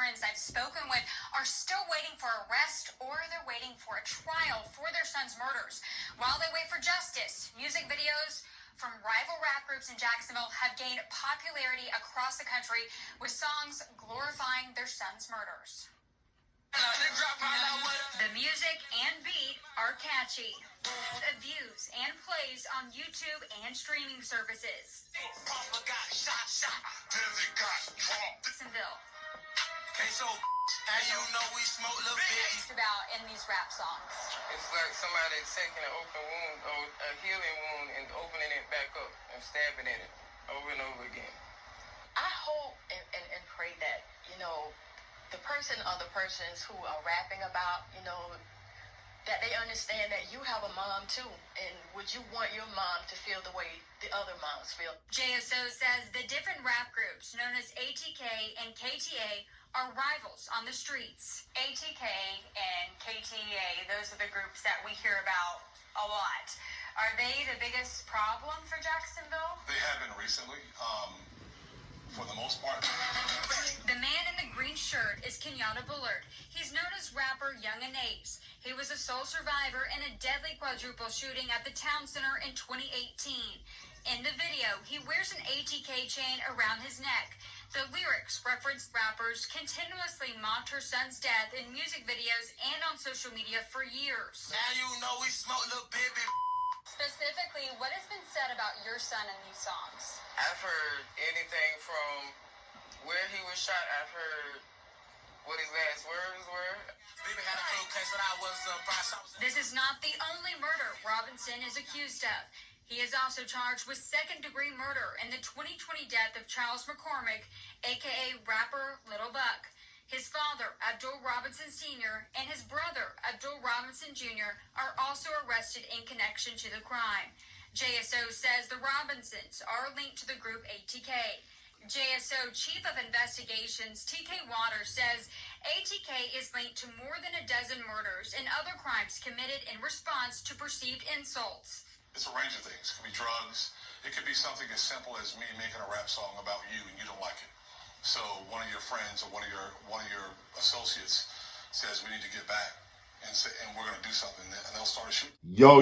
parents I've spoken with are still waiting for arrest or they're waiting for a trial for their son's murders. While they wait for justice, music videos from rival rap groups in Jacksonville have gained popularity across the country with songs glorifying their son's murders. The music and beat are catchy. Views and plays on YouTube and streaming services. Jacksonville. And you know we smoke little bit. About in these rap songs. It's like somebody taking an open wound or a healing wound and opening it back up and stabbing in it over and over again. I hope and pray that, the person or the persons who are rapping about, that they understand that you have a mom too. And would you want your mom to feel the way the other moms feel? JSO says the different rap groups known as ATK and KTA are rivals on the streets. ATK and KTA, those are the groups that we hear about a lot. Are they the biggest problem for Jacksonville? They have been recently, for the most part. The man in the green shirt is Kenyatta Bullard. He's known as rapper Yungeen. He was a sole survivor in a deadly quadruple shooting at the town center in 2018. In the video, he wears an ATK chain around his neck. The lyrics reference rappers continuously mocked her son's death in music videos and on social media for years. Now you know we smoke little baby. Specifically, what has been said about your son in these songs? I've heard anything from where he was shot. I've heard what his last words were. Baby had a cold case when I was surprised. This is not the only murder Robinson is accused of. He is also charged with second-degree murder in the 2020 death of Charles McCormick, a.k.a. rapper Little Buck. His father, Abdul Robinson Sr., and his brother, Abdul Robinson Jr., are also arrested in connection to the crime. JSO says the Robinsons are linked to the group ATK. JSO Chief of Investigations TK Waters says ATK is linked to more than a dozen murders and other crimes committed in response to perceived insults. It's a range of things. It could be drugs. It could be something as simple as me making a rap song about you and you don't like it. So one of your friends or one of your associates says we need to get back and we're gonna do something, and they'll start a shoot. Yo,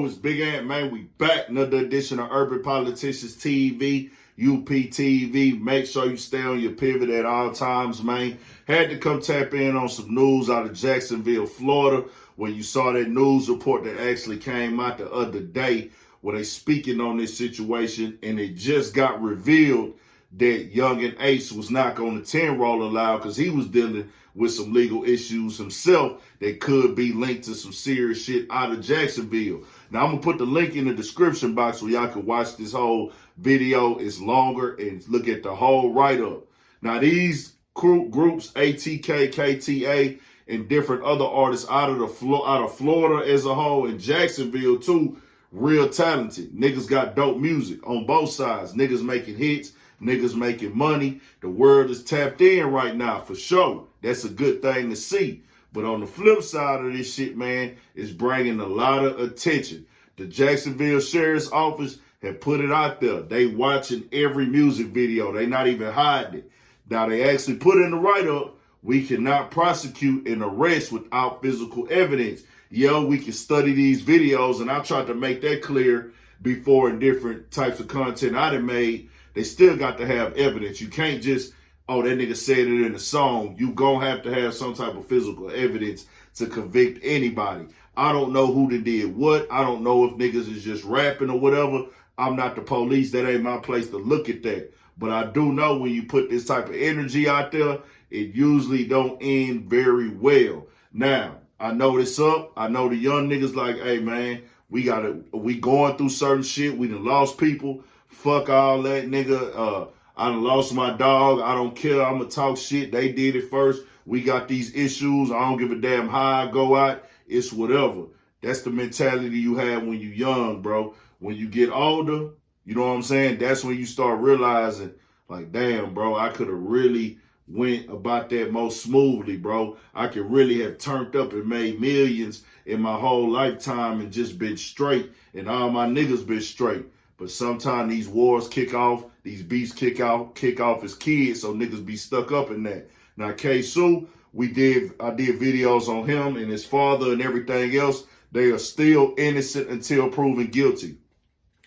it's Big Ant, man. We back. Another edition of Urban Politicians TV, UPTV. Make sure you stay on your pivot at all times, man. Had to come tap in on some news out of Jacksonville, Florida, when you saw that news report that actually came out the other day where they speaking on this situation, and it just got revealed that Yungeen Ace was not going to 10 roll allowed because he was dealing with some legal issues himself that could be linked to some serious shit out of Jacksonville. Now, I'm going to put the link in the description box so y'all can watch this whole video. It's longer and look at the whole write-up. Now, these groups, ATK, KTA, and different other artists out of Florida as a whole, and Jacksonville too, real talented. Niggas got dope music on both sides. Niggas making hits. Niggas making money. The world is tapped in right now, for sure. That's a good thing to see. But on the flip side of this shit, man, it's bringing a lot of attention. The Jacksonville Sheriff's Office have put it out there. They watching every music video. They not even hiding it. Now, they actually put in the write-up, we cannot prosecute and arrest without physical evidence. Yo, we can study these videos, and I tried to make that clear before in different types of content I done made. They still got to have evidence. You can't just, oh, that nigga said it in the song. You gonna have to have some type of physical evidence to convict anybody. I don't know who did what. I don't know if niggas is just rapping or whatever. I'm not the police. That ain't my place to look at that. But I do know when you put this type of energy out there, it usually don't end very well. Now, I know this up. I know the young niggas like, hey, man, we going through certain shit. We done lost people. Fuck all that, nigga. I done lost my dog. I don't care. I'ma talk shit. They did it first. We got these issues. I don't give a damn how I go out. It's whatever. That's the mentality you have when you young, bro. When you get older, you know what I'm saying? That's when you start realizing, like, damn, bro, I could have really went about that more smoothly, bro. I could really have turned up and made millions in my whole lifetime and just been straight, and all my niggas been straight. But sometimes these wars kick off, these beefs kick off as kids, so niggas be stuck up in that. Now, K-Sue, I did videos on him and his father and everything else. They are still innocent until proven guilty.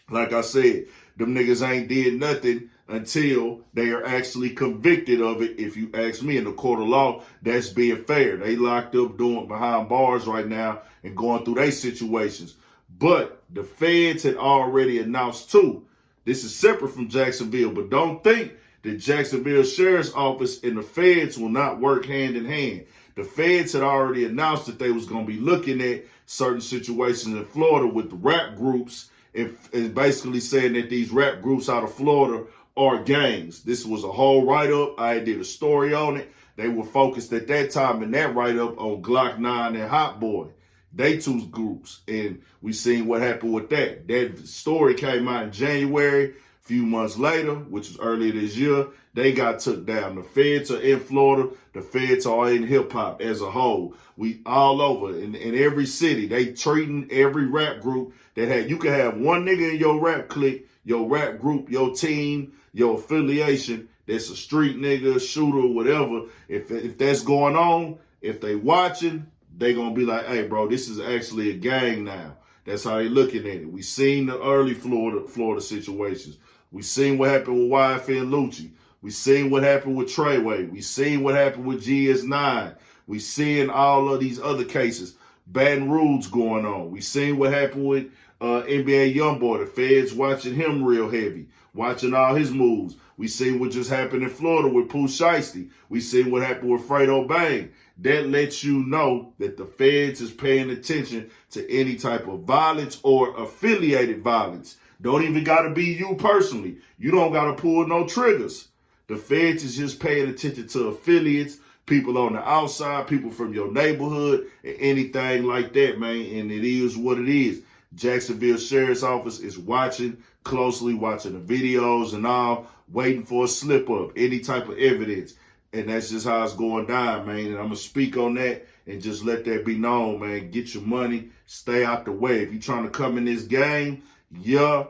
Like I said, them niggas ain't did nothing until they are actually convicted of it. If you ask me, in the court of law, that's being fair. They locked up doing behind bars right now and going through their situations. But the feds had already announced too. This is separate from Jacksonville, but don't think the Jacksonville Sheriff's Office and the feds will not work hand in hand. The feds had already announced that they was going to be looking at certain situations in Florida with the rap groups and basically saying that these rap groups out of Florida are gangs. This was a whole write-up. I did a story on it. They were focused at that time in that write-up on Glock 9 and Hot Boy. They two groups. And we seen what happened with that. That story came out in January. A few months later, which was earlier this year, they got took down. The feds are in Florida. The feds are in hip-hop as a whole. We all over. In every city, they treating every rap group that had. You can have one nigga in your rap clique, your rap group, your team, your affiliation that's a street nigga, shooter, whatever. If that's going on, if they watching, they gonna be like, hey, bro, this is actually a gang now. That's how they looking at it. We seen the early Florida situations. We seen what happened with YF and Lucci. We seen what happened with Treyway. We seen what happened with GS9. We seeing all of these other cases. Baton Rouge going on. We seen what happened with NBA Youngboy. The feds watching him real heavy, watching all his moves. We seen what just happened in Florida with Pooh Shiesty. We seen what happened with Fredo Bang. That lets you know that the feds is paying attention to any type of violence or affiliated violence. Don't even got to be you personally. You don't got to pull no triggers. The feds is just paying attention to affiliates, people on the outside, people from your neighborhood, and anything like that, man. And it is what it is. Jacksonville Sheriff's Office is watching closely, watching the videos and all, waiting for a slip up, any type of evidence. And that's just how it's going down, man. And I'm going to speak on that and just let that be known, man. Get your money, stay out the way. If you're trying to come in this game, yeah,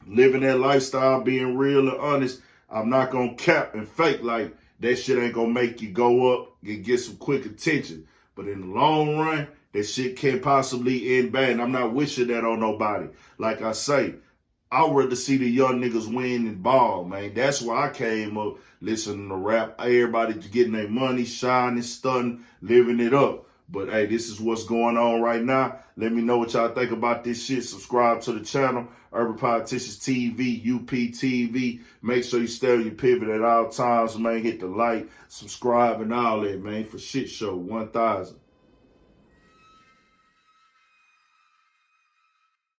living that lifestyle, being real and honest, I'm not going to cap and fake like that shit ain't going to make you go up and get some quick attention. But in the long run, that shit can possibly end bad. And I'm not wishing that on nobody. Like I say, I'd rather see the young niggas win and ball, man. That's why I came up listening to rap. Everybody getting their money, shining, stunting, living it up. But, hey, this is what's going on right now. Let me know what y'all think about this shit. Subscribe to the channel, Urban Politicians TV, UPTV. Make sure you stay on your pivot at all times, man. Hit the like, subscribe, and all that, man, for Shit Show 1000.